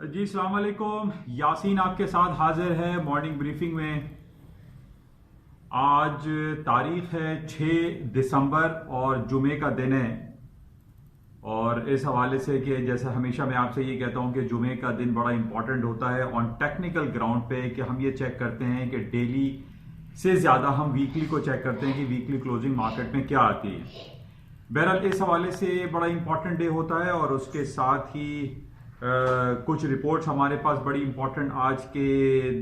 جی السلام علیکم. یاسین آپ کے ساتھ حاضر ہے مارننگ بریفنگ میں. آج تاریخ ہے 6 دسمبر اور جمعے کا دن ہے. اور اس حوالے سے کہ جیسے ہمیشہ میں آپ سے یہ کہتا ہوں کہ جمعے کا دن بڑا امپورٹنٹ ہوتا ہے آن ٹیکنیکل گراؤنڈ پہ، کہ ہم یہ چیک کرتے ہیں کہ ڈیلی سے زیادہ ہم ویکلی کو چیک کرتے ہیں کہ ویکلی کلوزنگ مارکیٹ میں کیا آتی ہے. بہرحال اس حوالے سے بڑا امپورٹنٹ ڈے ہوتا ہے، اور اس کے ساتھ ہی کچھ رپورٹس ہمارے پاس بڑی امپورٹنٹ آج کے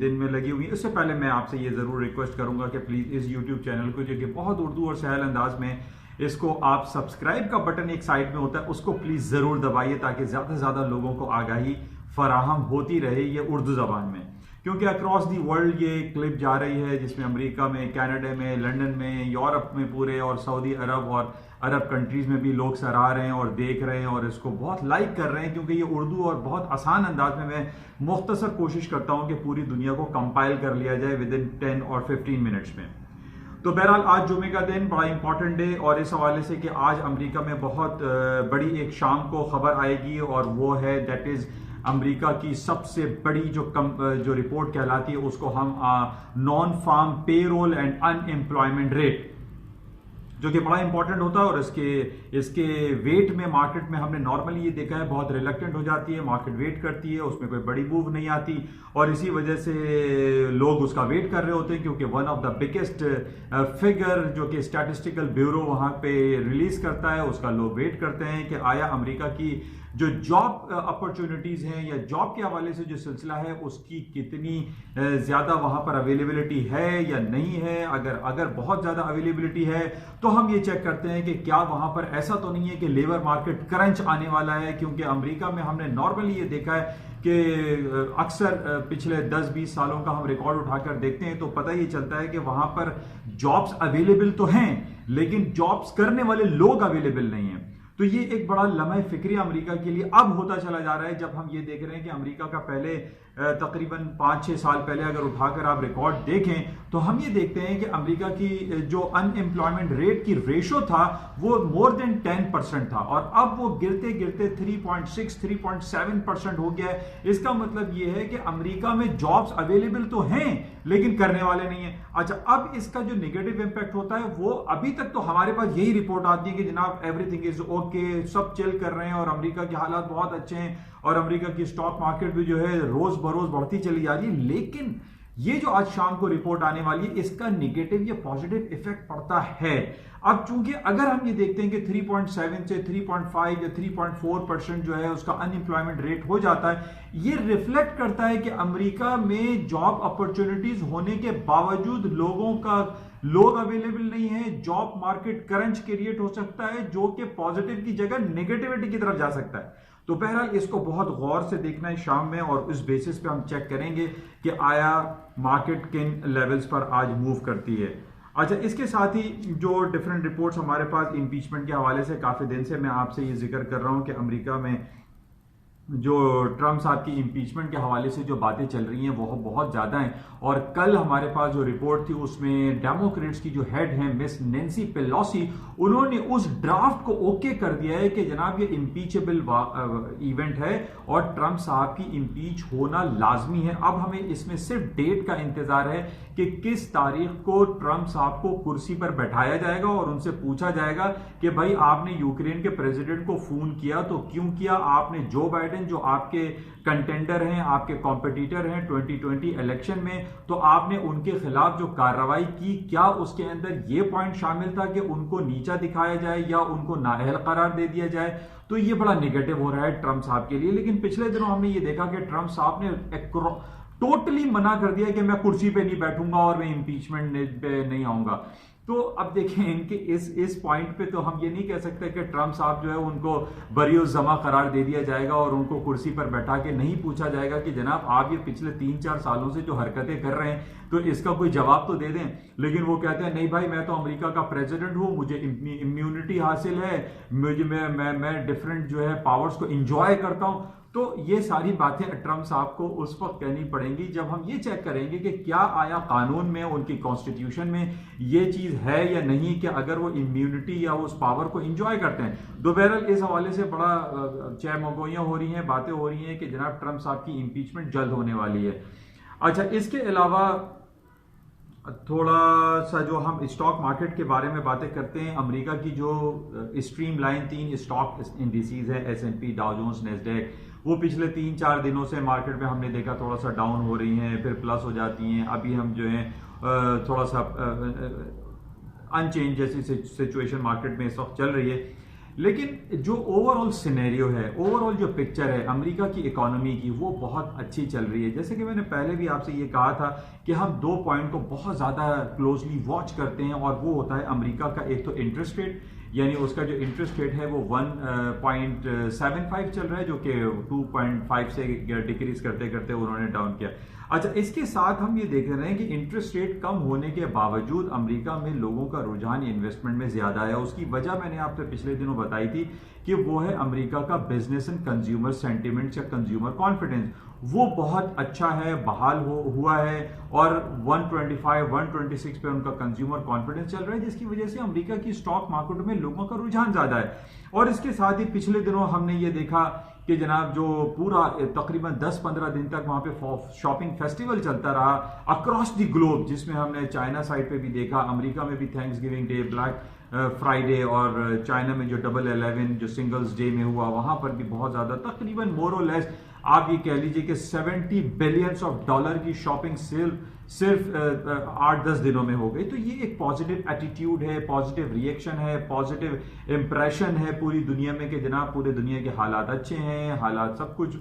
دن میں لگی ہوئی ہیں. اس سے پہلے میں آپ سے یہ ضرور ریکویسٹ کروں گا کہ پلیز اس یوٹیوب چینل کو، جو کہ بہت اردو اور سہل انداز میں، اس کو آپ سبسکرائب کا بٹن ایک سائڈ میں ہوتا ہے، اس کو پلیز ضرور دبائیے تاکہ زیادہ سے زیادہ لوگوں کو آگاہی فراہم ہوتی رہے یہ اردو زبان میں. کیونکہ اکراس دی ورلڈ یہ کلپ جا رہی ہے، جس میں امریکہ میں، کینیڈا میں، لنڈن میں، یورپ میں پورے، اور سعودی عرب اور عرب کنٹریز میں بھی لوگ سراہ رہے ہیں اور دیکھ رہے ہیں اور اس کو بہت لائک کر رہے ہیں، کیونکہ یہ اردو اور بہت آسان انداز میں مختصر کوشش کرتا ہوں کہ پوری دنیا کو کمپائل کر لیا جائے ود ان 10 اور 15 منٹس میں. تو بہرحال آج جمعے کا دن بڑا امپورٹنٹ ڈے، اور اس حوالے سے کہ آج امریکہ میں بہت بڑی ایک شام کو خبر آئے گی، اور وہ ہے دیٹ از امریکہ کی سب سے بڑی جو رپورٹ کہلاتی ہے، اس کو ہم non farm payroll and unemployment rate, جو کہ بڑا امپورٹنٹ ہوتا ہے. اور اس کے ویٹ میں مارکیٹ میں ہم نے نارملی یہ دیکھا ہے بہت ریلیکٹنٹ ہو جاتی ہے، مارکیٹ ویٹ کرتی ہے، اس میں کوئی بڑی موو نہیں آتی، اور اسی وجہ سے لوگ اس کا ویٹ کر رہے ہوتے ہیں، کیونکہ one of the biggest figure جو کہ اسٹیٹسٹیکل بیورو وہاں پہ ریلیز کرتا ہے، اس کا لوگ ویٹ کرتے ہیں کہ آیا امریکہ کی جو جاب اپرچونٹیز ہیں یا جاب کے حوالے سے جو سلسلہ ہے اس کی کتنی زیادہ وہاں پر اویلیبلٹی ہے یا نہیں ہے. اگر بہت زیادہ اویلیبلٹی ہے تو ہم یہ چیک کرتے ہیں کہ کیا وہاں پر ایسا تو نہیں ہے کہ لیبر مارکیٹ کرنچ آنے والا ہے. کیونکہ امریکہ میں ہم نے نارملی یہ دیکھا ہے کہ اکثر پچھلے 10-20 سالوں کا ہم ریکارڈ اٹھا کر دیکھتے ہیں تو پتہ یہ چلتا ہے کہ وہاں پر جابز اویلیبل تو ہیں، لیکن جابز کرنے والے لوگ اویلیبل نہیں ہیں. تو یہ ایک بڑا لمحہ فکری امریکہ کے لیے اب ہوتا چلا جا رہا ہے، جب ہم یہ دیکھ رہے ہیں کہ امریکہ کا پہلے تقریباً 5-6 سال پہلے اگر اٹھا کر آپ ریکارڈ دیکھیں تو ہم یہ دیکھتے ہیں کہ امریکہ کی جو ان امپلائمنٹ ریٹ کی ریشو تھا وہ مور دین 10% تھا، اور اب وہ گرتے گرتے 3.6-3.7% ہو گیا ہے. اس کا مطلب یہ ہے کہ امریکہ میں جابز اویلیبل تو ہیں لیکن کرنے والے نہیں ہیں. اچھا، اب اس کا جو نیگیٹو امپیکٹ ہوتا ہے وہ ابھی تک تو ہمارے پاس یہی رپورٹ آتی ہے کہ جناب ایوری تھنگ از اوکے، سب چل کر رہے ہیں اور امریکہ کے حالات بہت اچھے ہیں، اور امریکہ کی اسٹاک مارکیٹ بھی جو ہے روز بروز بڑھتی چلی جا رہی ہے. لیکن یہ جو آج شام کو رپورٹ آنے والی ہے، اس کا نیگیٹو یا پازیٹیو ایفیکٹ پڑتا ہے. اب چونکہ اگر ہم یہ دیکھتے ہیں کہ 3.7 سے 3.5 یا 3.4% جو ہے اس کا ان امپلائمنٹ ریٹ ہو جاتا ہے، یہ ریفلیکٹ کرتا ہے کہ امریکہ میں جاب اپرچونٹیز ہونے کے باوجود لوگ اویلیبل نہیں ہیں. جاب مارکیٹ کرنچ کریٹ ہو سکتا ہے جو کہ پازیٹیو کی جگہ نیگیٹیوٹی کی طرف جا سکتا ہے. تو بہرحال اس کو بہت غور سے دیکھنا ہے شام میں، اور اس بیسس پہ ہم چیک کریں گے کہ آیا مارکیٹ کن لیولز پر آج موو کرتی ہے. اچھا، اس کے ساتھ ہی جو ڈیفرنٹ رپورٹس ہمارے پاس امپیچمنٹ کے حوالے سے کافی دن سے میں آپ سے یہ ذکر کر رہا ہوں کہ امریکہ میں جو ٹرمپ صاحب کی امپیچمنٹ کے حوالے سے جو باتیں چل رہی ہیں وہ بہت زیادہ ہیں. اور کل ہمارے پاس جو رپورٹ تھی اس میں ڈیموکریٹس کی جو ہیڈ ہیں مس نینسی پیلوسی، انہوں نے اس ڈرافٹ کو اوکے کر دیا ہے کہ جناب یہ امپیچبل ایونٹ ہے اور ٹرمپ صاحب کی امپیچ ہونا لازمی ہے. اب ہمیں اس میں صرف ڈیٹ کا انتظار ہے کہ کس تاریخ کو ٹرمپ صاحب کو کرسی پر بیٹھایا جائے گا اور ان سے پوچھا جائے گا کہ بھائی آپ نے یوکرین کے پریزیڈنٹ کو فون کیا تو کیوں کیا؟ آپ نے جو بائیڈن جو آپ کے کنٹینڈر ہیں، آپ کے کمپٹیٹر ہیں 2020 الیکشن میں، تو آپ نے ان کے خلاف جو کارروائی کی، کیا اس کے اندر یہ پوائنٹ شامل تھا کہ ان کو نیچا دکھایا جائے یا ان کو نااہل قرار دے دیا جائے؟ تو یہ بڑا نیگیٹو ہو رہا ہے ٹرمپ صاحب کے لیے. لیکن پچھلے دنوں ہم نے یہ دیکھا کہ ٹرمپ صاحب نے ٹوٹلی منع کر دیا کہ میں کرسی پہ نہیں بیٹھوں گا اور میں امپیچمنٹ پہ نہیں آؤں گا. تو اب دیکھیں ان کے اس پوائنٹ پہ تو ہم یہ نہیں کہہ سکتے کہ ٹرمپ صاحب جو ہے ان کو بری الزما قرار دے دیا جائے گا اور ان کو کرسی پر بیٹھا کے نہیں پوچھا جائے گا کہ جناب آپ یہ پچھلے 3-4 سالوں سے جو حرکتیں کر رہے ہیں تو اس کا کوئی جواب تو دے دیں. لیکن وہ کہتے ہیں نہیں بھائی، میں تو امریکہ کا پریزیڈنٹ ہوں، مجھے امیونٹی حاصل ہے، میں ڈفرینٹ جو ہے پاورز کو انجوائے کرتا ہوں. تو یہ ساری باتیں ٹرمپ صاحب کو اس وقت کہنی پڑیں گی جب ہم یہ چیک کریں گے کہ کیا آیا قانون میں، ان کی کانسٹیٹیوشن میں یہ چیز ہے یا نہیں کہ اگر وہ امیونٹی یا اس پاور کو انجوائے کرتے ہیں. دو بہرحال اس حوالے سے بڑا چہ مگوئیاں ہو رہی ہیں، باتیں ہو رہی ہیں کہ جناب ٹرمپ صاحب کی امپیچمنٹ جلد ہونے والی ہے. اچھا، اس کے علاوہ تھوڑا سا جو ہم اسٹاک مارکیٹ کے بارے میں باتیں کرتے ہیں، امریکہ کی جو اسٹریم لائن 3 اسٹاک انڈیسیز ہے، S&P، ڈاؤ جونز، نیسڈیک، وہ پچھلے 3-4 دنوں سے مارکیٹ میں ہم نے دیکھا تھوڑا سا ڈاؤن ہو رہی ہیں، پھر پلس ہو جاتی ہیں. ابھی ہم جو ہیں تھوڑا سا ان چینج جیسی سچویشن مارکیٹ میں اس وقت چل رہی ہے. لیکن جو اوور آل سینیریو ہے، اوور آل جو پکچر ہے امریکہ کی اکانومی کی، وہ بہت اچھی چل رہی ہے. جیسے کہ میں نے پہلے بھی آپ سے یہ کہا تھا کہ ہم 2 پوائنٹ کو بہت زیادہ کلوزلی واچ کرتے ہیں، اور وہ ہوتا ہے امریکہ کا ایک تو انٹرسٹ ریٹ، یعنی اس کا جو انٹرسٹ ریٹ ہے وہ 1.75 چل رہا ہے، جو کہ 2.5 سے ڈیکریز کرتے کرتے انہوں نے ڈاؤن کیا. اچھا، اس کے ساتھ ہم یہ دیکھ رہے ہیں کہ انٹرسٹ ریٹ کم ہونے کے باوجود امریکہ میں لوگوں کا رجحان انویسٹمنٹ میں زیادہ ہے. اس کی وجہ میں نے آپ سے پچھلے دنوں بتائی تھی کہ وہ ہے امریکہ کا بزنس اینڈ کنزیومر سینٹیمنٹ یا کنزیومر کانفیڈنس. وہ بہت اچھا ہے، بحال ہوا ہے، اور 125 126 پہ ان کا کنزیومر کانفیڈنس چل رہا ہے، جس کی وجہ سے امریکہ کی اسٹاک مارکیٹ میں لوگوں کا رجحان زیادہ ہے. اور اس کے ساتھ ہی پچھلے دنوں ہم نے یہ دیکھا کہ جناب جو پورا تقریباً 10-15 دن تک وہاں پہ شاپنگ فیسٹیول چلتا رہا اکراس دی گلوب، جس میں ہم نے چائنا سائڈ پہ بھی دیکھا، امریکہ میں بھی thanks giving day, black Friday, اور چائنا میں جو 11 جو سنگلز ڈے میں ہوا وہاں پر بھی بہت زیادہ، تقریباً مور اور لیس آپ یہ کہہ لیجئے کہ $70 بلین کی شاپنگ صرف 8-10 دنوں میں ہو گئی. تو یہ ایک پازیٹیو ایٹیٹیوڈ ہے، پازیٹیو ریئیکشن ہے، پازیٹیو امپریشن ہے پوری دنیا میں کہ جناب پورے دنیا کے حالات اچھے ہیں، حالات سب کچھ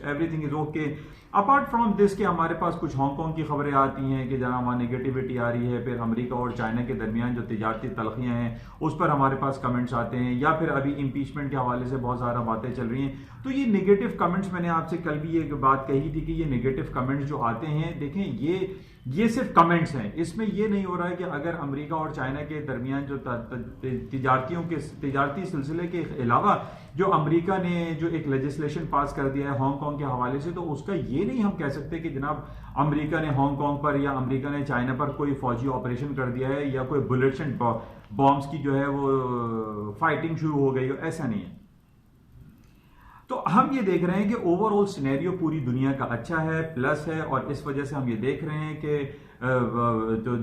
every thing is okay. Apart from this کہ ہمارے پاس کچھ ہانگ کانگ کی خبریں آتی ہیں کہ جناب وہاں نگیٹیوٹی آ رہی ہے، پھر امریکہ اور چائنا کے درمیان جو تجارتی تلخیاں ہیں اس پر ہمارے پاس کمنٹس آتے ہیں، یا پھر ابھی امپیچمنٹ کے حوالے سے بہت زیادہ باتیں چل رہی ہیں. تو یہ نگیٹو کمنٹس، میں نے آپ سے کل بھی یہ بات کہی تھی کہ یہ نگیٹو کمنٹس جو آتے ہیں، دیکھیں یہ صرف کمنٹس ہیں. اس میں یہ نہیں ہو رہا ہے کہ اگر امریکہ اور چائنا کے درمیان جو تجارتی سلسلے کے علاوہ جو امریکہ نے جو ایک لیجسلیشن پاس کر دیا ہے ہانگ کانگ کے حوالے سے، تو اس کا یہ نہیں ہم کہہ سکتے کہ جناب امریکہ نے ہانگ کانگ پر یا امریکہ نے چائنا پر کوئی فوجی آپریشن کر دیا ہے یا کوئی بلٹس اینڈ بامبس کی جو ہے وہ فائٹنگ شروع ہو گئی ہو، ایسا نہیں ہے. تو ہم یہ دیکھ رہے ہیں کہ اوور آل سینیریو پوری دنیا کا اچھا ہے، پلس ہے، اور اس وجہ سے ہم یہ دیکھ رہے ہیں کہ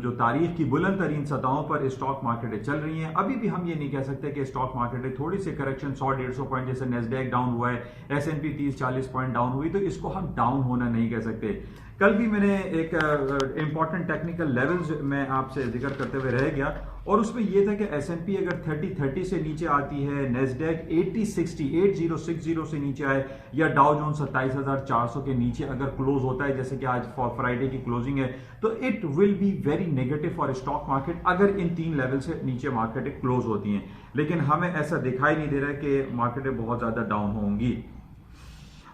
جو تاریخ کی بلند ترین سطحوں پر اسٹاک مارکیٹیں چل رہی ہیں. ابھی بھی ہم یہ نہیں کہہ سکتے کہ اسٹاک مارکیٹیں تھوڑی سی کریکشن 100-150 پوائنٹ جیسے نیسڈیک ڈاؤن ہوا ہے، S&P 30-40 پوائنٹ ڈاؤن ہوئی، تو اس کو ہم ڈاؤن ہونا نہیں کہہ سکتے. کل بھی میں نے ایک امپورٹنٹ ٹیکنیکل لیولز میں آپ سے ذکر کرتے ہوئے رہ گیا، اور اس میں یہ تھا کہ S&P اگر 30 سے نیچے آتی ہے، نیسڈیک 8060 سے نیچے آئے، یا ڈاؤ جونز 27400 کے نیچے اگر کلوز ہوتا ہے جیسے کہ آج فرائیڈے کی کلوزنگ ہے، تو it will be very negative for stock market اگر ان 3 لیول سے نیچے مارکیٹیں کلوز ہوتی ہیں. لیکن ہمیں ایسا دکھائی نہیں دے رہا کہ مارکیٹیں بہت زیادہ ڈاؤن ہوں گی.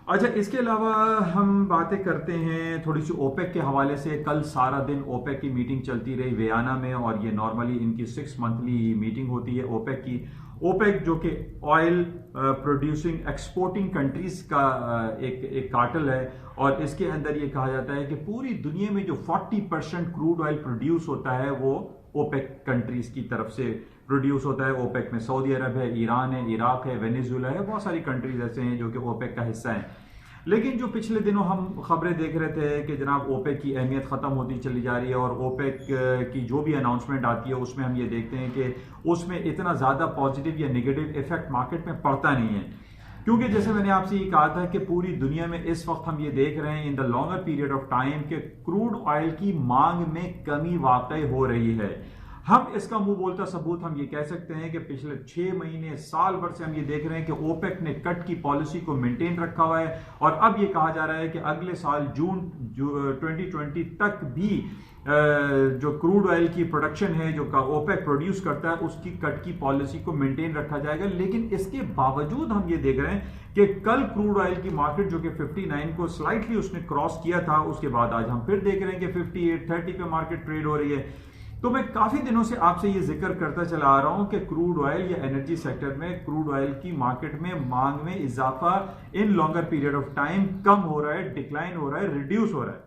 اچھا، اس کے علاوہ ہم باتیں کرتے ہیں تھوڑی سی اوپیک کے حوالے سے. کل سارا دن اوپیک کی میٹنگ چلتی رہی ویانا میں، اور یہ نارملی ان کی 6 منتھلی میٹنگ ہوتی ہے اوپیک کی. اوپیک جو کہ آئل پروڈیوسنگ ایکسپورٹنگ کنٹریز کا ایک کارٹل ہے، اور اس کے اندر یہ کہا جاتا ہے کہ پوری دنیا میں جو 40% کروڈ آئل پروڈیوس ہوتا ہے وہ اوپیک کنٹریز کی طرف سے پروڈیوس ہوتا ہے. اوپیک میں سعودی عرب ہے، ایران ہے، عراق ہے، وینیزویلا ہے، بہت ساری کنٹریز ایسے ہیں جو کہ اوپیک کا حصہ ہیں. لیکن جو پچھلے دنوں ہم خبریں دیکھ رہے تھے کہ جناب اوپیک کی اہمیت ختم ہوتی چلی جا رہی ہے، اور اوپیک کی جو بھی اناؤنسمنٹ آتی ہے اس میں ہم یہ دیکھتے ہیں کہ اس میں اتنا زیادہ پازیٹیو یا نیگیٹو ایفیکٹ مارکیٹ میں پڑتا نہیں ہے. کیونکہ جیسے میں نے آپ سے یہ کہا تھا کہ پوری دنیا میں اس وقت ہم یہ دیکھ رہے ہیں in the longer period of time کہ کروڈ آئل کی مانگ میں کمی واقع ہو رہی ہے. ہم اس کا منہ بولتا ثبوت ہم یہ کہہ سکتے ہیں کہ پچھلے 6 مہینے سال بھر سے ہم یہ دیکھ رہے ہیں کہ اوپیک نے کٹ کی پالیسی کو مینٹین رکھا ہوا ہے، اور اب یہ کہا جا رہا ہے کہ اگلے سال جون 2020 تک بھی جو کروڈ آئل کی پروڈکشن ہے جو اوپیک پروڈیوس کرتا ہے اس کی کٹ کی پالیسی کو مینٹین رکھا جائے گا. لیکن اس کے باوجود ہم یہ دیکھ رہے ہیں کہ کل کروڈ آئل کی مارکیٹ جو کہ 59 کو سلائٹلی اس نے کراس کیا تھا، اس کے بعد آج ہم پھر دیکھ رہے ہیں کہ 58-30 پہ مارکیٹ ٹریڈ ہو رہی ہے. تو میں کافی دنوں سے آپ سے یہ ذکر کرتا چلا آ رہا ہوں کہ کروڈ آئل یا انرجی سیکٹر میں کروڈ آئل کی مارکیٹ میں مانگ میں اضافہ ان لانگر پیریڈ آف ٹائم کم ہو رہا ہے، ڈکلائن ہو رہا ہے، ریڈیوس ہو رہا ہے.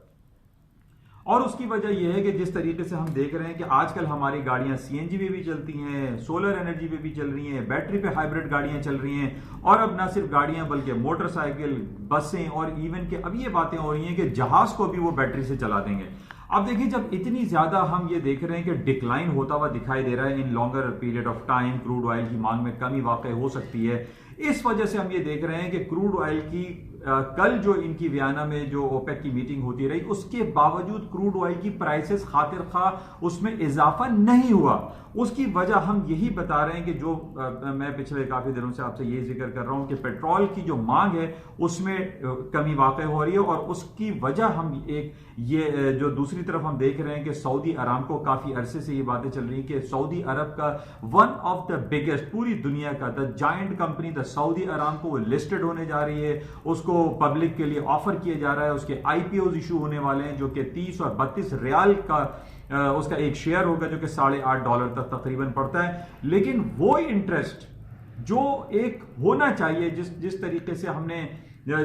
اور اس کی وجہ یہ ہے کہ جس طریقے سے ہم دیکھ رہے ہیں کہ آج کل ہماری گاڑیاں سی این جی پہ بھی چلتی ہیں، سولر انرجی پہ بھی چل رہی ہیں، بیٹری پہ ہائیبرڈ گاڑیاں چل رہی ہیں، اور اب نہ صرف گاڑیاں بلکہ موٹر سائیکل، بسیں، اور ایون کہ اب یہ باتیں ہو رہی ہیں کہ جہاز کو بھی وہ بیٹری سے چلا دیں گے. اب دیکھیں جب اتنی زیادہ ہم یہ دیکھ رہے ہیں کہ ڈکلائن ہوتا ہوا دکھائی دے رہا ہے in longer period of time, crude oil کی مانگ میں کمی واقع ہو سکتی ہے. اس وجہ سے ہم یہ دیکھ رہے ہیں کہ کروڈ آئل کی کل جو ان کی ویانا میں جو اوپیک کی میٹنگ ہوتی رہی، اس کے باوجود کروڈ آئل کی پرائسز خاطر خواہ اس میں اضافہ نہیں ہوا. اس کی وجہ ہم یہی بتا رہے ہیں کہ جو میں پچھلے کافی دنوں سے آپ سے یہ ذکر کر رہا ہوں کہ پیٹرول کی جو مانگ ہے اس میں کمی واقع ہو رہی ہے، اور اس کی وجہ ہم یہ جو دوسری طرف ہم دیکھ رہے ہیں کہ سعودی ارامکو، کافی عرصے سے یہ باتیں چل رہی ہیں کہ سعودی عرب کا ون آف دا بگیسٹ، پوری دنیا کا دا جائنٹ کمپنی دا سعودی ارامکو، وہ لسٹڈ ہونے جا رہی ہے، اس کو پبلک کے لیے آفر کیا جا رہا ہے، اس کے آئی پی اوز ایشو ہونے والے ہیں جو کہ 30 اور 32 ریال کا اس کا ایک شیئر ہوگا جو کہ $8.5 تک تقریباً پڑتا ہے. لیکن وہ انٹرسٹ جو ایک ہونا چاہیے، جس طریقے سے ہم نے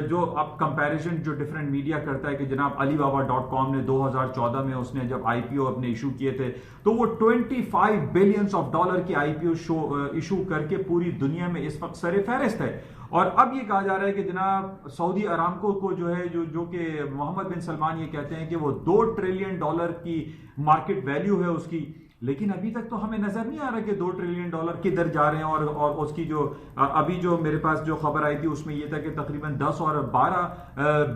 جو اب کمپیریزن جو ڈیفرنٹ میڈیا کرتا ہے کہ جناب علی بابا .com نے 2014 میں اس نے جب آئی پی او اپنے ایشو کیے تھے تو وہ $25 بلین کی آئی پی او ایشو کر کے پوری دنیا میں اس وقت سر فہرست ہے. اور اب یہ کہا جا رہا ہے کہ جناب سعودی ارامکو کو جو ہے جو کہ محمد بن سلمان یہ کہتے ہیں کہ وہ $2 ٹریلین کی مارکیٹ ویلیو ہے اس کی، لیکن ابھی تک تو ہمیں نظر نہیں آ رہا کہ $2 ٹریلین کدھر جا رہے ہیں. اور اس کی جو ابھی جو میرے پاس جو خبر آئی تھی اس میں یہ تھا کہ تقریباً 10 اور 12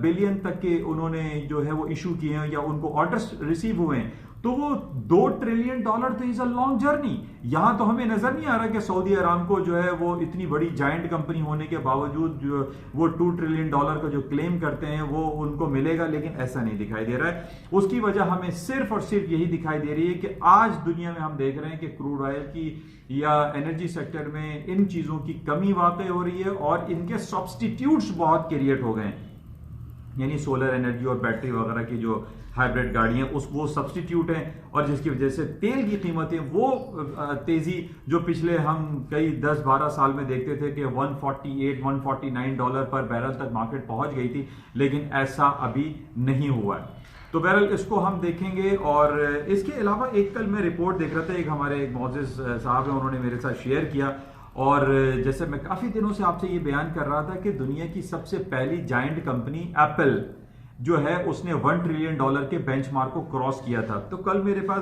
بلین تک کے انہوں نے جو ہے وہ ایشو کیے ہیں یا ان کو آرڈرز ریسیو ہوئے ہیں. تو وہ $2 ٹریلین تو از اے لانگ جرنی. یہاں تو ہمیں نظر نہیں آ رہا کہ سعودی ارامکو جو ہے وہ اتنی بڑی جائنٹ کمپنی ہونے کے باوجود جو وہ $2 ٹریلین کا جو کلیم کرتے ہیں وہ ان کو ملے گا، لیکن ایسا نہیں دکھائی دے رہا ہے. اس کی وجہ ہمیں صرف اور صرف یہی دکھائی دے رہی ہے کہ آج دنیا میں ہم دیکھ رہے ہیں کہ کروڈ آئل کی یا انرجی سیکٹر میں ان چیزوں کی کمی واقع ہو رہی ہے اور ان کے سبسٹیٹیوٹس بہت کریٹ ہو گئے ہیں. یعنی سولر انرجی اور بیٹری وغیرہ کی جو ہائیبرڈ گاڑیاں وہ سبسٹیٹیوٹ ہیں، اور جس کی وجہ سے تیل کی قیمتیں وہ تیزی جو پچھلے ہم کئی 10-12 سال میں دیکھتے تھے کہ $148-149 پر بیرل تک مارکیٹ پہنچ گئی تھی، لیکن ایسا ابھی نہیں ہوا ہے. تو بہرحال اس کو ہم دیکھیں گے. اور اس کے علاوہ ایک کل میں رپورٹ دیکھ رہا تھا، ایک ہمارے ایک معزز صاحب ہیں، انہوں نے میرے ساتھ شیئر کیا، اور جیسے میں کافی دنوں سے آپ سے یہ بیان کر رہا تھا کہ دنیا کی سب سے پہلی جائنٹ کمپنی ایپل جو ہے اس نے $1 ٹریلین کے بینچ مارک کو کراس کیا تھا. تو کل میرے پاس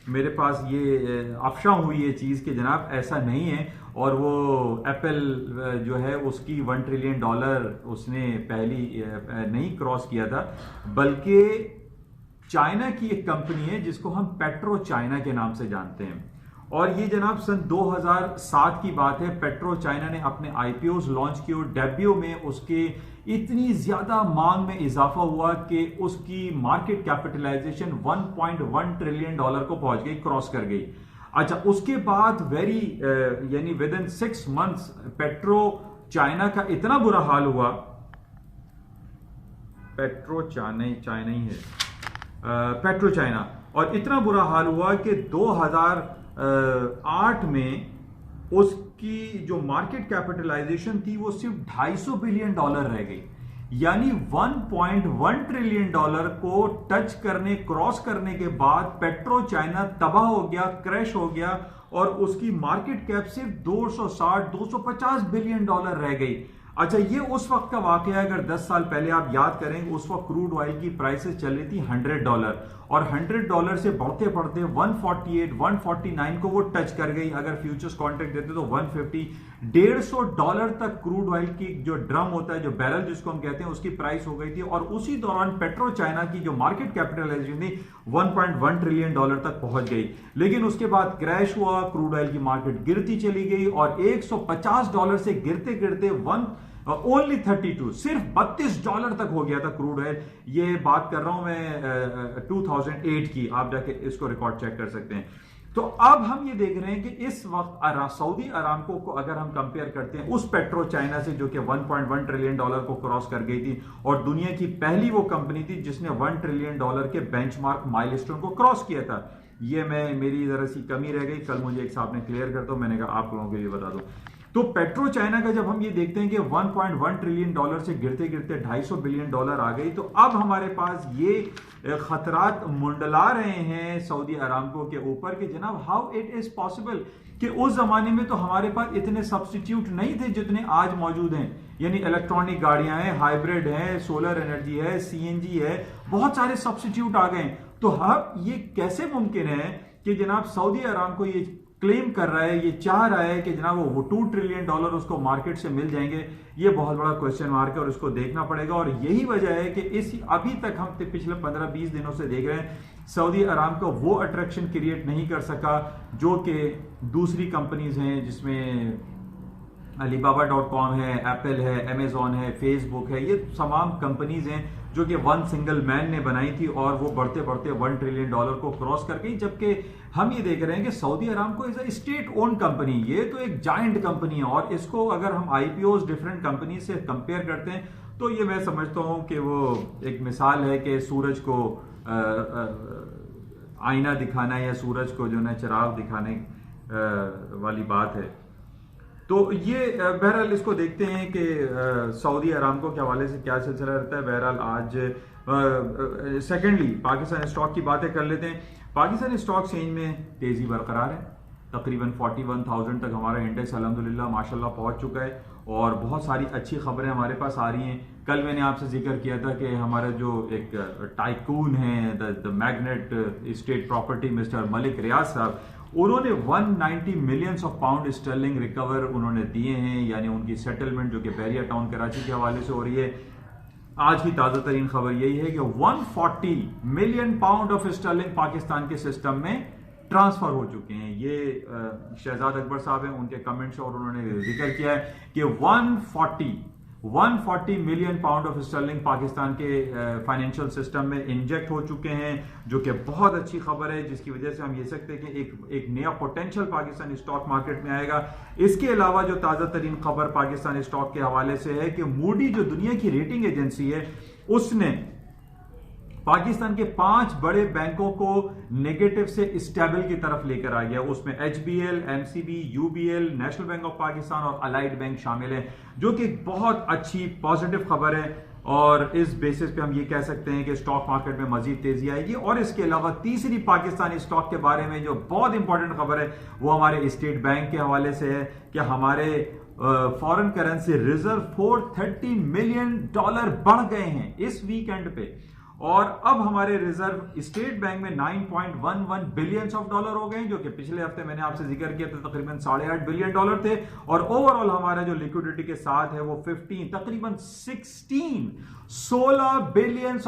میرے پاس یہ افشاں ہوئی یہ چیز کہ جناب ایسا نہیں ہے، اور وہ ایپل جو ہے اس کی $1 ٹریلین اس نے پہلی نہیں کراس کیا تھا، بلکہ چائنا کی ایک کمپنی ہے جس کو ہم پیٹرو چائنا کے نام سے جانتے ہیں. اور یہ جناب سن 2007 کی بات ہے، پیٹرو چائنا نے اپنے آئی پی اوز لانچ کی اور ڈیبیو میں اس کے اتنی زیادہ مانگ میں اضافہ ہوا کہ اس کی مارکیٹ کیپٹلائزیشن $1.1 ٹریلین کو پہنچ گئی، کراس کر گئی. اچھا، اس کے بعد یعنی ودن 6 months پیٹرو چائنا کا اتنا برا حال ہوا، پیٹرو چائنا اور اتنا برا حال ہوا کہ 2008 میں اس کی جو مارکیٹ کیپٹلائزیشن تھی وہ صرف $250 بلین رہ گئی. یعنی $1.1 ٹریلین کو ٹچ کرنے، کراس کرنے کے بعد پیٹرو چائنا تباہ ہو گیا، کریش ہو گیا، اور اس کی مارکیٹ کیپ صرف $250 بلین رہ گئی. اچھا، یہ اس وقت کا واقعہ ہے. اگر 10 سال پہلے آپ یاد کریں، اس وقت کروڈ آئل کی پرائسز چل رہی تھی $100، اور $100 سے بڑھتے بڑھتے 148 149 کو وہ ٹچ کر گئی. اگر فیوچرز کانٹریکٹ دیتے تو 150 $150 تک کروڈ آئل کی جو ڈرم ہوتا ہے، جو بیرل جس کو ہم کہتے ہیں، اس کی پرائس ہو گئی تھی. اور اسی دوران پیٹرو چائنا کی جو مارکیٹ کیپٹلائزیشن تھی $1.1 ٹریلین تک پہنچ گئی. لیکن اس کے بعد کریش ہوا، کروڈ آئل کی مارکیٹ گرتی چلی گئی، اور $150 سے گرتے گرتے only 32 صرف $32 تک ہو گیا تھا کروڈ آئل. یہ بات کر رہا ہوں میں 2008 کی، آپ جا کے اس کو ریکارڈ چیک کر سکتے ہیں. تو اب ہم یہ دیکھ رہے ہیں کہ اس وقت سعودی ارامکو کو اگر ہم کمپیئر کرتے ہیں اس پیٹرو چائنا سے جو کہ $1.1 ٹریلین کو کراس کر گئی تھی، اور دنیا کی پہلی وہ کمپنی تھی جس نے $1 ٹریلین کے بینچ مارک مائلسٹون کو کراس کیا تھا. یہ میری ذرا سی کمی رہ گئی، کل مجھے ایک صاحب نے کلیئر کر دو، میں نے کہا آپ لوگوں کو یہ بتا دو. تو پیٹرو چائنا کا جب ہم یہ دیکھتے ہیں کہ 1.1 ٹریلین ڈالر سے گرتے گرتے $250 بلین آ گئی، تو اب ہمارے پاس یہ خطرات منڈلا رہے ہیں سعودی ارامکو کے اوپر کہ جناب ہاؤ اٹ از پاسبل کہ اس زمانے میں تو ہمارے پاس اتنے سبسٹیٹیوٹ نہیں تھے جتنے آج موجود ہیں. یعنی الیکٹرانک گاڑیاں ہیں، ہائیبریڈ ہیں، سولر انرجی ہے، CNG ہے، بہت سارے سبسٹیٹیوٹ آ گئے ہیں. تو اب یہ کیسے ممکن ہے کہ جناب سعودی ارامکو یہ کلیم کر رہا ہے، یہ چاہ رہا ہے کہ جناب وہ $2 ٹریلین اس کو مارکیٹ سے مل جائیں گے؟ یہ بہت بڑا کوشچن مارک ہے اور اس کو دیکھنا پڑے گا. اور یہی وجہ ہے کہ ابھی تک ہم پچھلے 15-20 دنوں سے دیکھ رہے ہیں سعودی ارامکو وہ اٹریکشن کریٹ نہیں کر سکا جو کہ دوسری کمپنیز ہیں، جس میں Alibaba.com ہے، ایپل ہے، Amazon ہے، فیس بک ہے. یہ تمام کمپنیز ہیں جو کہ ون سنگل مین نے بنائی تھی اور وہ بڑھتے بڑھتے $1 ٹریلین کو کراس کر گئی. جبکہ ہم یہ دیکھ رہے ہیں کہ سعودی ارامکو از اے اسٹیٹ اون کمپنی، یہ تو ایک جائنٹ کمپنی ہے. اور اس کو اگر ہم IPOs ڈفرینٹ کمپنی سے کمپیئر کرتے ہیں تو یہ میں سمجھتا ہوں کہ وہ ایک مثال ہے کہ سورج کو آئینہ دکھانا یا سورج کو جو ہے چراغ دکھانے والی بات ہے. تو یہ بہرحال اس کو دیکھتے ہیں کہ سعودی ارامکو کے حوالے سے کیا سلسلہ رہتا ہے. بہرحال آج سیکنڈلی پاکستان اسٹاک کی باتیں کر لیتے ہیں. پاکستان اسٹاک ایکسچینج میں تیزی برقرار ہے، تقریباً 41,000 تک ہمارا انڈیکس الحمدللہ ماشاءاللہ پہنچ چکا ہے اور بہت ساری اچھی خبریں ہمارے پاس آ رہی ہیں. کل میں نے آپ سے ذکر کیا تھا کہ ہمارا جو ایک ٹائکون ہے، دا میگنیٹ اسٹیٹ پراپرٹی مسٹر ملک ریاض صاحب، انہوں نے 190 ملین پاؤنڈ اسٹرلنگ ریکور انہوں نے دیے ہیں، یعنی ان کی سیٹلمنٹ جو کہ بحریہ ٹاؤن کراچی کے حوالے سے ہو رہی ہے. آج کی تازہ ترین خبر یہی ہے کہ 140 million pound of Stirling Pakistan کے سسٹم میں ٹرانسفر ہو چکے ہیں. یہ شہزاد اکبر صاحب ہیں، ان کے کمنٹس اور انہوں نے ذکر کیا ہے کہ 140 million pound of Stirling Pakistan کے فائنینشیل سسٹم میں انجیکٹ ہو چکے ہیں، جو کہ بہت اچھی خبر ہے، جس کی وجہ سے ہم یہ سکتے ہیں کہ ایک نیا پوٹینشل پاکستانی اسٹاک مارکیٹ میں آئے گا. اس کے علاوہ جو تازہ ترین خبر پاکستانی اسٹاک کے حوالے سے ہے کہ موڈی جو دنیا کی ریٹنگ ایجنسی ہے، اس نے پاکستان کے 5 بڑے بینکوں کو نیگیٹو سے اسٹیبل کی طرف لے کر آ گیا. اس میں HBL، MCB، UBL، national bank of Pakistan اور الائیڈ بینک شامل ہیں، جو کہ بہت اچھی پازیٹیو خبر ہے. اور اس بیسس پہ ہم یہ کہہ سکتے ہیں کہ اسٹاک مارکیٹ میں مزید تیزی آئے گی. اور اس کے علاوہ تیسری پاکستانی اسٹاک کے بارے میں جو بہت امپورٹنٹ خبر ہے وہ ہمارے اسٹیٹ بینک کے حوالے سے ہے کہ ہمارے فارن کرنسی ریزرو $430 ملین بڑھ گئے ہیں اس ویکینڈ پہ. اور اب ہمارے ریزرو اسٹیٹ بینک میں $9.11 بلین ہو گئے ہیں، جو کہ پچھلے ہفتے میں نے آپ سے ذکر کیا تھا تقریباً $8.5 بلین تھے. اور اوور آل ہمارا جو لیکوڈیٹی کے ساتھ ہے وہ 16 بلین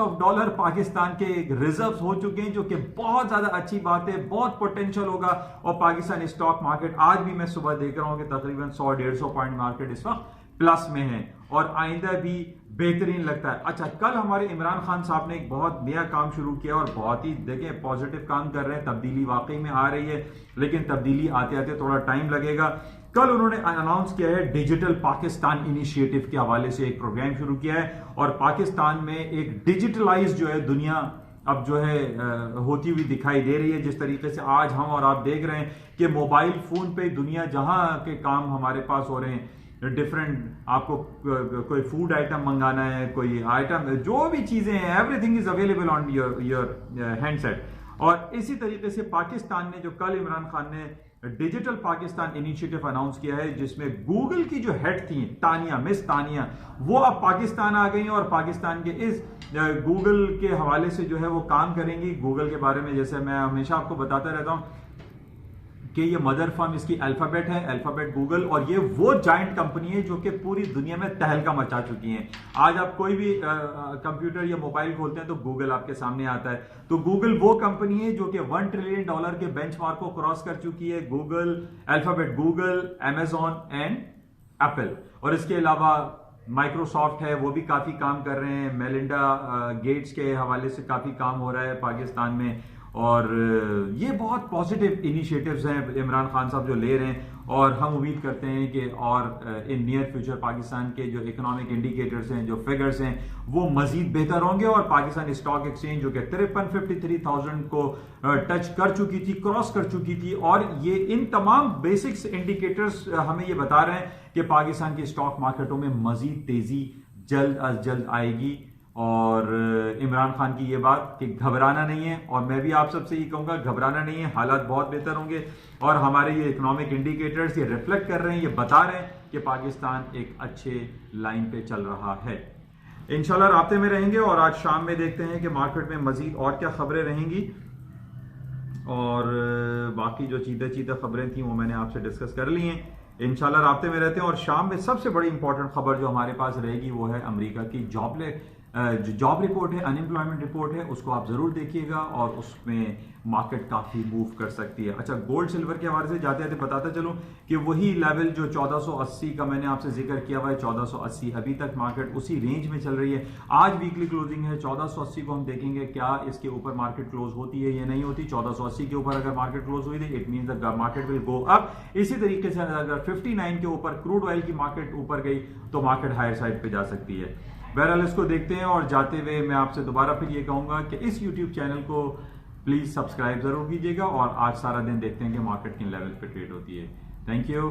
پاکستان کے ریزروز ہو چکے ہیں، جو کہ بہت زیادہ اچھی بات ہے، بہت پوٹینشل ہوگا. اور پاکستانی اسٹاک مارکیٹ آج بھی میں صبح دیکھ رہا ہوں کہ تقریباً 100-150 پوائنٹ مارکیٹ اس وقت پلس میں ہے اور آئندہ بھی بہترین لگتا ہے. اچھا، کل ہمارے عمران خان صاحب نے ایک بہت نیا کام شروع کیا اور بہت ہی دیکھیں پازیٹیو کام کر رہے ہیں. تبدیلی واقعی میں آ رہی ہے، لیکن تبدیلی آتے آتے تھوڑا ٹائم لگے گا. کل انہوں نے اناؤنس کیا ہے ڈیجیٹل پاکستان انیشیٹو کے حوالے سے ایک پروگرام شروع کیا ہے اور پاکستان میں ایک ڈیجیٹلائز جو ہے دنیا اب جو ہے ہوتی ہوئی دکھائی دے رہی ہے. جس طریقے سے آج ہم اور آپ دیکھ رہے ہیں کہ موبائل فون پہ دنیا جہاں کے کام ہمارے پاس ہو رہے ہیں، ڈفرینٹ آپ کو کوئی فوڈ آئٹم منگانا ہے، کوئی آئٹم جو بھی چیزیں ہیں، everything is available on your handset. اور اسی طریقے سے پاکستان نے جو کل عمران خان نے ڈیجیٹل پاکستان انیشیٹو اناؤنس کیا ہے، جس میں گوگل کی جو ہیڈ تھیں مس تانیہ، وہ اب پاکستان آ گئی ہیں اور پاکستان کے اس گوگل کے حوالے سے جو ہے وہ کام کریں گی. گوگل کے بارے میں جیسے میں ہمیشہ آپ کو بتاتا رہتا ہوں کہ یہ مدر فرم اس کی الفابیٹ ہے، الفابیٹ گوگل، اور یہ وہ جائنٹ کمپنی ہے جو کہ پوری دنیا میں تہلکہ مچا چکی ہیں. آج آپ کوئی بھی کمپیوٹر یا موبائل کھولتے ہیں تو گوگل آپ کے سامنے آتا ہے. تو گوگل وہ کمپنی ہے جو کہ $1 ٹریلین کے بینچ مارک کو کراس کر چکی ہے. Google, alphabet Google, Amazon and apple. اور اس کے علاوہ مائکروسافٹ ہے، وہ بھی کافی کام کر رہے ہیں. میلنڈا گیٹس کے حوالے سے کافی کام ہو رہا ہے پاکستان میں. اور یہ بہت پازیٹیو انیشیٹوز ہیں عمران خان صاحب جو لے رہے ہیں، اور ہم امید کرتے ہیں کہ اور ان نیئر فیوچر پاکستان کے جو اکنامک انڈیکیٹرز ہیں، جو فگرز ہیں، وہ مزید بہتر ہوں گے، اور پاکستان اسٹاک ایکسچینج جو کہ 53,000 کو ٹچ کر چکی تھی، کراس کر چکی تھی، اور یہ ان تمام بیسکس انڈیکیٹرز ہمیں یہ بتا رہے ہیں کہ پاکستان کی اسٹاک مارکیٹوں میں مزید تیزی جلد از جلد آئے گی۔ اور عمران خان کی یہ بات کہ گھبرانا نہیں ہے، اور میں بھی آپ سب سے یہ کہوں گا گھبرانا نہیں ہے، حالات بہت بہتر ہوں گے، اور ہمارے یہ اکنامک انڈیکیٹرز یہ ریفلیکٹ کر رہے ہیں، یہ بتا رہے ہیں کہ پاکستان ایک اچھے لائن پہ چل رہا ہے۔ انشاءاللہ رابطے میں رہیں گے، اور آج شام میں دیکھتے ہیں کہ مارکیٹ میں مزید اور کیا خبریں رہیں گی، اور باقی جو چیدہ خبریں تھیں وہ میں نے آپ سے ڈسکس کر لی ہیں۔ انشاءاللہ رابطے میں رہتے ہیں، اور شام میں سب سے بڑی امپورٹنٹ خبر جو ہمارے پاس رہے گی وہ ہے امریکہ کی جاب رپورٹ ہے، انمپلائمنٹ رپورٹ ہے، اس کو آپ ضرور دیکھیے گا، اور اس میں مارکیٹ کافی موو کر سکتی ہے۔ اچھا، گولڈ سلور کے حوالے سے جاتے جاتے بتاتا چلوں کہ وہی لیول جو 1480 کا میں نے آپ سے ذکر کیا ہوا ہے، 1480 ابھی تک مارکیٹ اسی رینج میں چل رہی ہے۔ آج ویکلی کلوزنگ ہے، 1480 کو ہم دیکھیں گے کیا اس کے اوپر مارکیٹ کلوز ہوتی ہے یا نہیں ہوتی۔ 1480 کے اوپر اگر مارکیٹ کلوز ہوئی تھی، it means the market will go up. اسی طریقے سے اگر 59 کے اوپر کروڈ آئل کی مارکیٹ اوپر گئی تو مارکیٹ ہائر سائڈ پہ جا سکتی ہے۔ بہرحال اس کو دیکھتے ہیں، اور جاتے ہوئے میں آپ سے دوبارہ پھر یہ کہوں گا کہ اس یوٹیوب چینل کو پلیز سبسکرائب ضرور کیجیے گا، اور آج سارا دن دیکھتے ہیں کہ مارکیٹ کن لیول پہ ٹریڈ ہوتی ہے۔ Thank you.